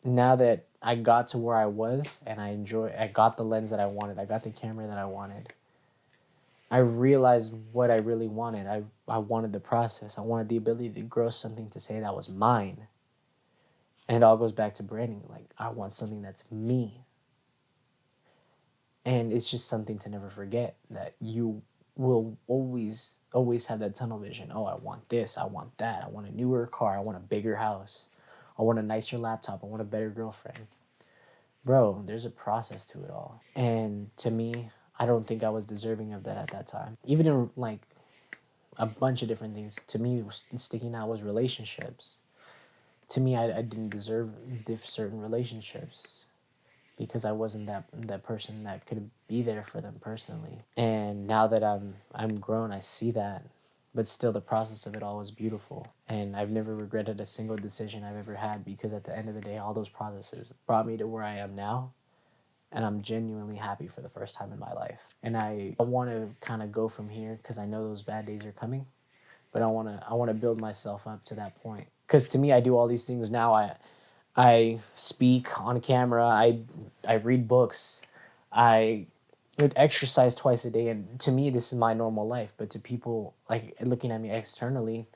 now that I got to where I was and I got the lens that I wanted, I got the camera that I wanted, I realized what I really wanted. I wanted the process. I wanted the ability to grow something to say that was mine. And it all goes back to branding. Like, I want something that's me. And it's just something to never forget, that you will always have that tunnel vision. Oh, I want this, I want that, I want a newer car, I want a bigger house, I want a nicer laptop, I want a better girlfriend. Bro, there's a process to it all. And to me, I don't think I was deserving of that at that time. Even in, like, a bunch of different things, to me, sticking out was relationships. To me, I didn't deserve certain relationships, because I wasn't that person that could be there for them personally. And now that I'm grown, I see that. But still, the process of it all was beautiful. And I've never regretted a single decision I've ever had, because at the end of the day, all those processes brought me to where I am now. And I'm genuinely happy for the first time in my life. And I want to kind of go from here, because I know those bad days are coming. But I want to build myself up to that point. Because to me, I do all these things now. I speak on camera. I read books. I would exercise twice a day, and to me, this is my normal life. But to people, like, looking at me externally,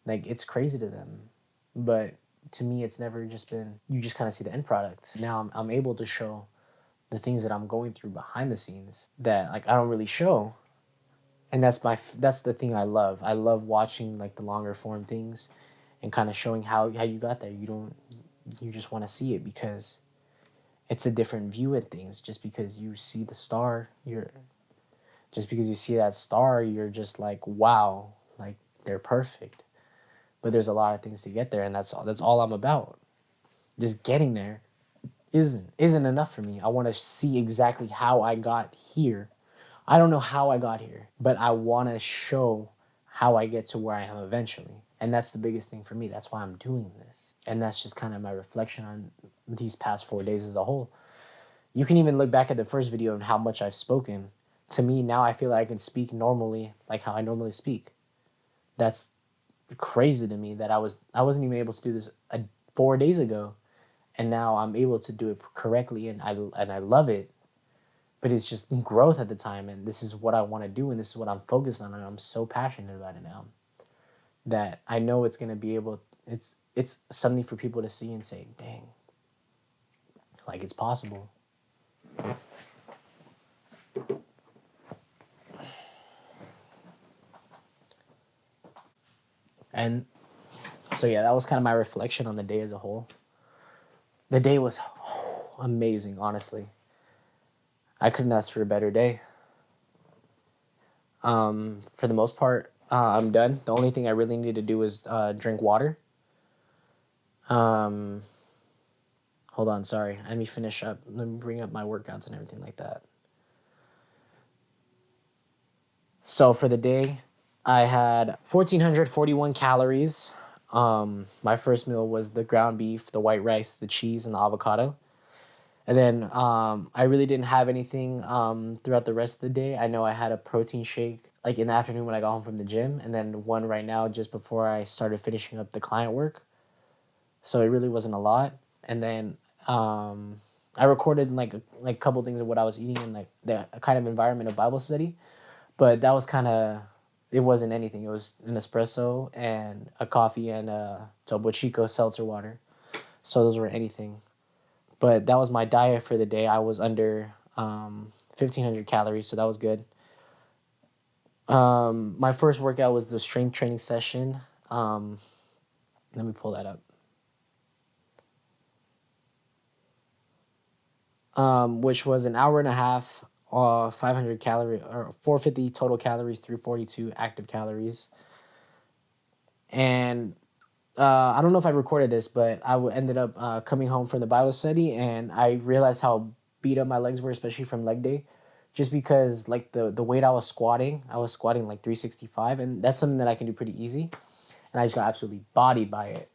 like, it's crazy to them. But to me, it's never just been. You just kind of see the end product. Now I'm able to show the things that I'm going through behind the scenes that, like, I don't really show. And that's the thing I love. I love watching, like, the longer form things, and kind of showing how you got there. You just want to see it, because it's a different view at things. Just because you see the star, just because you see that star, you're just like, wow, like, they're perfect. But there's a lot of things to get there, and that's all I'm about. Just getting there isn't enough for me. I want to see exactly how I got here. I don't know how I got here, but I want to show how I get to where I am eventually. And that's the biggest thing for me. That's why I'm doing this. And that's just kind of my reflection on these past 4 days as a whole. You can even look back at the first video and how much I've spoken. To me, now I feel like I can speak normally, like how I normally speak. That's crazy to me that I wasn't even able to do this 4 days ago. And now I'm able to do it correctly, and I love it. but it's just growth at the time, and this is what I want to do, and this is what I'm focused on, and I'm so passionate about it now that I know it's gonna be able. It's something for people to see and say, "Dang, like it's possible." And so yeah, that was kind of my reflection on the day as a whole. The day was amazing, honestly. I couldn't ask for a better day. For the most part, I'm done. The only thing I really need to do is drink water. Um, Hold on, sorry. Let me finish up. Let me bring up my workouts and everything like that. So for the day, I had 1,441 calories. My first meal was the ground beef, the white rice, the cheese, and the avocado. And then I really didn't have anything throughout the rest of the day. I know I had a protein shake like in the afternoon when I got home from the gym, and then one right now just before I started finishing up the client work. So it really wasn't a lot. And then I recorded like a couple things of what I was eating in like the kind of environment of Bible study, but that was kind of, it wasn't anything. It was an espresso and a coffee and a Topo Chico seltzer water. So those were anything. But that was my diet for the day. I was under 1,500 calories, so that was good. My first workout was the strength training session. Let me pull that up. Which was an hour and a half, 500 calorie or 450 total calories, 342 active calories. And I don't know if I recorded this, but ended up coming home from the Bible study, and I realized how beat up my legs were, especially from leg day, just because like the weight I was squatting like 365, and that's something that I can do pretty easy, and I just got absolutely bodied by it.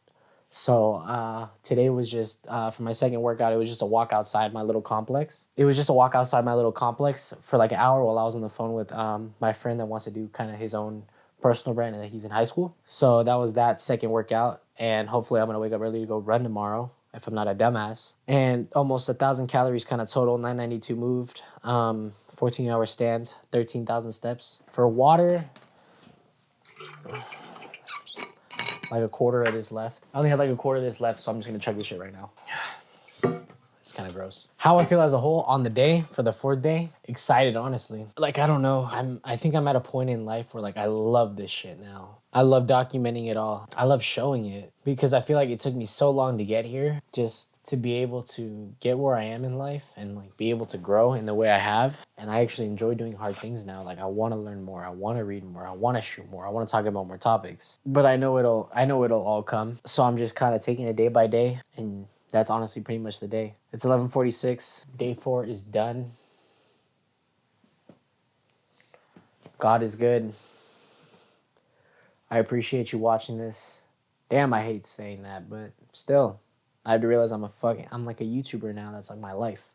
So today was just for my second workout. It was just a walk outside my little complex. It was just a walk outside my little complex for like an hour while I was on the phone with my friend that wants to do kind of his own personal brand and that he's in high school. So that was that second workout, and hopefully I'm gonna wake up early to go run tomorrow if I'm not a dumbass. And almost 1,000 calories kind of total, 992 moved, 14-hour stand, 13,000 steps. For water, like a quarter of this left. I only have like a quarter of this left, so I'm just gonna chug this shit right now. It's kind of gross. How I feel as a whole on the day for the fourth day, excited, honestly. Like, I don't know. I think I'm at a point in life where like I love this shit now. I love documenting it all. I love showing it because I feel like it took me so long to get here just to be able to get where I am in life and like be able to grow in the way I have. And I actually enjoy doing hard things now. Like I want to learn more. I want to read more. I want to shoot more. I want to talk about more topics. But I know it'll all come. So I'm just kind of taking it day by day, and that's honestly pretty much the day. It's 11:46. Day 4 is done. God is good. I appreciate you watching this. Damn, I hate saying that, but still, I have to realize I'm like a YouTuber now. That's like my life.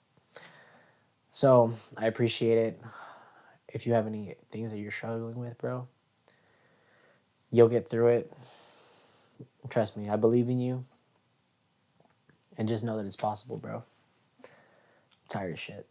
So I appreciate it. If you have any things that you're struggling with, bro, you'll get through it. Trust me, I believe in you. And just know that it's possible, bro. I'm tired of shit.